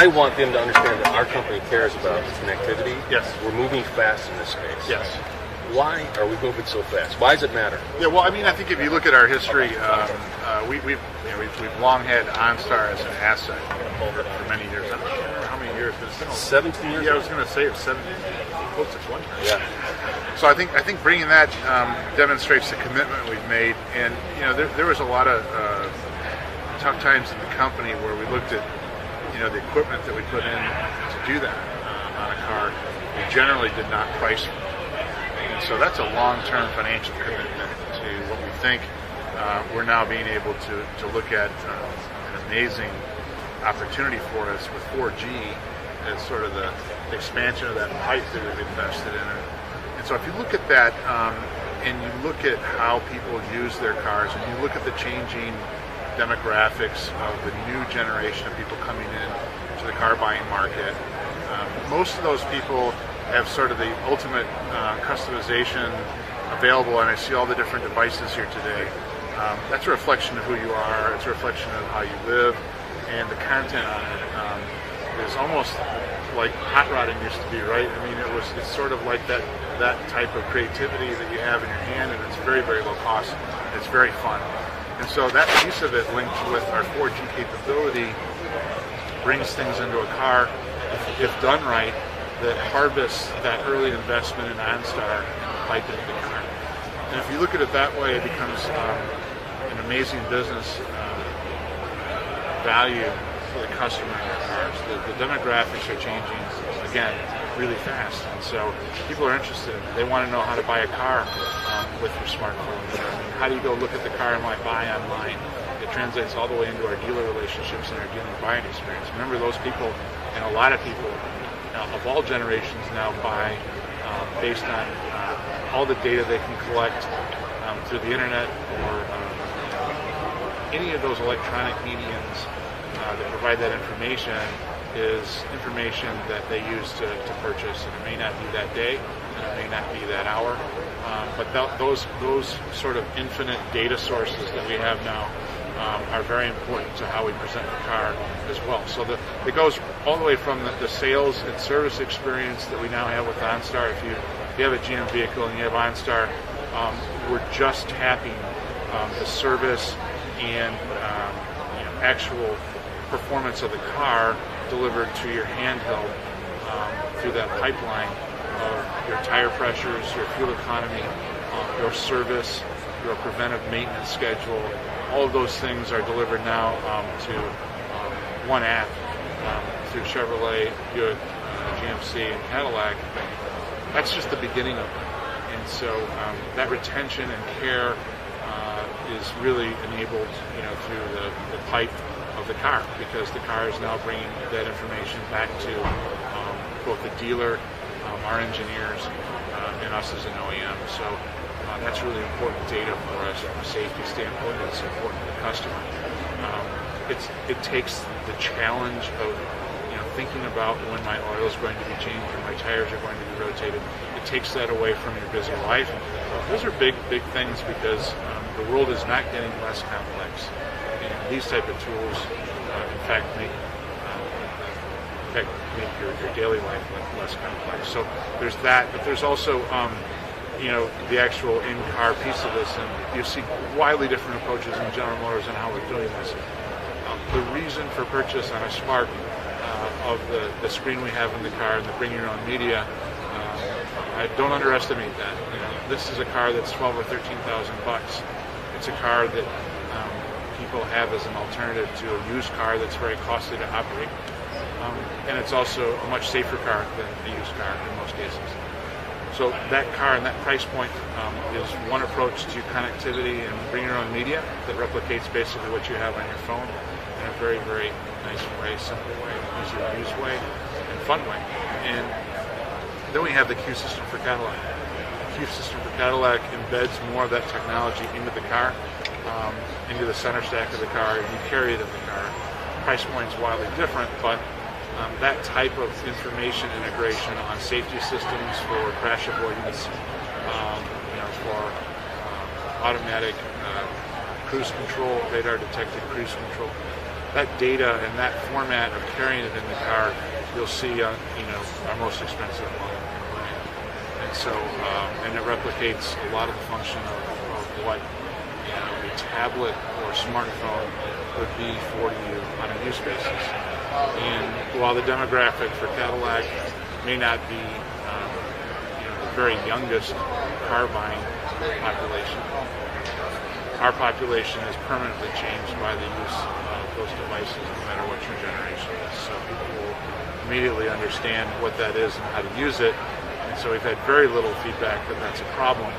I want them to understand that our company cares about connectivity. Yes. We're moving fast in this space. Yes. Why are we moving so fast? Why does it matter? Yeah, well, I mean, I think if you look at our history, we've long had OnStar as an asset for many years. I don't remember how many years, but it's been 17 years. Yeah, I was going to say it was 17, close to 20. Yeah. So I think bringing that demonstrates the commitment we've made, and there was a lot of tough times in the company where we looked at the equipment that we put in to do that on a car. We generally did not price for it. And so that's a long-term financial commitment to what we think we're now being able to look at an amazing opportunity for us with 4G as sort of the expansion of that pipe that we've invested in. And so if you look at that and you look at how people use their cars and you look at the changing demographics of the new generation of people coming in to the car buying market, most of those people have sort of the ultimate customization available, and I see all the different devices here today. That's a reflection of who you are. It's a reflection of how you live, and the content on it is almost like hot rodding used to be, right? I mean, it's sort of like that type of creativity that you have in your hand, and it's very, very low cost. It's very fun. And so that piece of it linked with our 4G capability brings things into a car, if done right, that harvests that early investment in OnStar and pipe into the car. And if you look at it that way, it becomes an amazing business value for the customer in their cars. The demographics are changing, again, really fast. And so people are interested in it. They want to know how to buy a car with your smartphone. How do you go look at the car and buy online? It translates all the way into our dealer relationships and our dealer buying experience. Remember, those people, and a lot of people of all generations now buy based on all the data they can collect through the internet or any of those electronic mediums that provide that information is information that they use to purchase, and it may not be that day, and it may not be that hour, but those sort of infinite data sources that we have now are very important to how we present the car as well. So it goes all the way from the sales and service experience that we now have with OnStar. If you have a GM vehicle and you have OnStar, we're just tapping the service and actual performance of the car delivered to your handheld through that pipeline of your tire pressures, your fuel economy, your service, your preventive maintenance schedule. All of those things are delivered now to one app through Chevrolet, Buick, GMC, and Cadillac. That's just the beginning of it. And so that retention and care is really enabled, through the pipe of the car, because the car is now bringing that information back to both the dealer, our engineers, and us as an OEM. So that's really important data for us from a safety standpoint. It's important to the customer. It takes the challenge of thinking about when my oil is going to be changed or my tires are going to be rotated. It takes that away from your busy life. Those are big things, because the world is not getting less complex. And these type of tools, in fact, make your daily life less complex. So there's that, but there's also the actual in-car piece of this, and you see widely different approaches in General Motors on how we're doing this. The reason for purchase on a Spark of the screen we have in the car and the bring your own media, I don't underestimate that. This is a car that's $12,000 or $13,000. It's a car that people have as an alternative to a used car that's very costly to operate, and it's also a much safer car than a used car in most cases. So that car and that price point is one approach to connectivity and bring your own media that replicates basically what you have on your phone in a very, very nice way, simple way, easy to use way, and fun way. And then we have the Q system for Cadillac. The Q system for Cadillac embeds more of that technology into the car, into the center stack of the car, and you carry it in the car. Price point's wildly different, but that type of information integration on safety systems for crash avoidance, for automatic cruise control, radar detected cruise control, that data and that format of carrying it in the car, you'll see on our most expensive model. And so, and it replicates a lot of the function of what a tablet or smartphone would be for you on a use basis. And while the demographic for Cadillac may not be the very youngest car buying population, our population is permanently changed by the use of those devices, no matter what your generation is. So people will immediately understand what that is and how to use it. And so we've had very little feedback that that's a problem,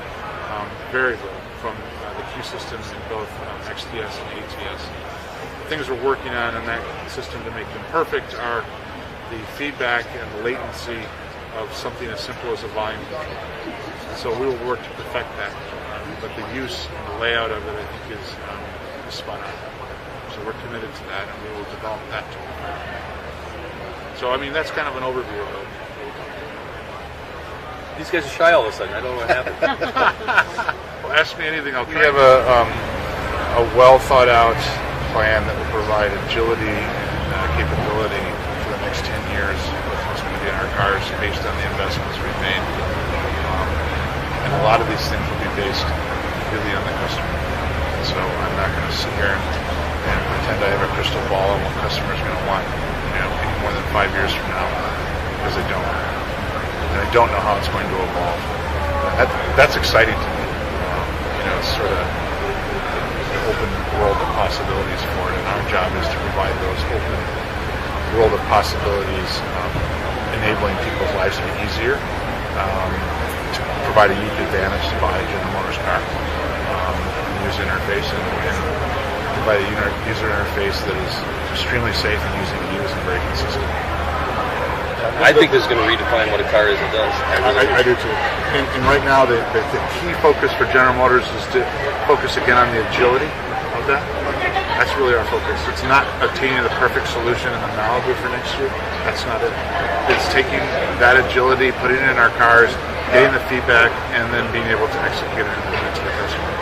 very little, from the Q systems in both XTS and ATS. The things we're working on in that system to make them perfect are the feedback and the latency of something as simple as a volume control. And so we will work to perfect that. But the use and the layout of it, I think, is spot on. So we're committed to that, and we will develop that tool. So, I mean, that's kind of an overview of it. These guys are shy all of a sudden. I don't know what happened. Well, ask me anything. We have a well thought out plan that will provide agility and capability for the next 10 years with what's going to be in our cars based on the investments we've made. And a lot of these things will be based really on the customer. So I'm not going to sit here and pretend I have a crystal ball on what customers are going to want, any more than 5 years from now, because I don't. And I don't know how it's going to evolve. That's exciting to me. It's sort of an open world of possibilities for it, and our job is to provide those open world of possibilities, enabling people's lives to be easier, to provide a unique advantage to buy a General Motors car, user interface, and provide a user interface that is extremely safe and easy to use and very consistent. I think this is going to redefine what a car is and does. I do too. And right now, the key focus for General Motors is to focus again on the agility of that. That's really our focus. It's not obtaining the perfect solution in the Malibu for next year. That's not it. It's taking that agility, putting it in our cars, getting the feedback, and then being able to execute it and bring it to the customer.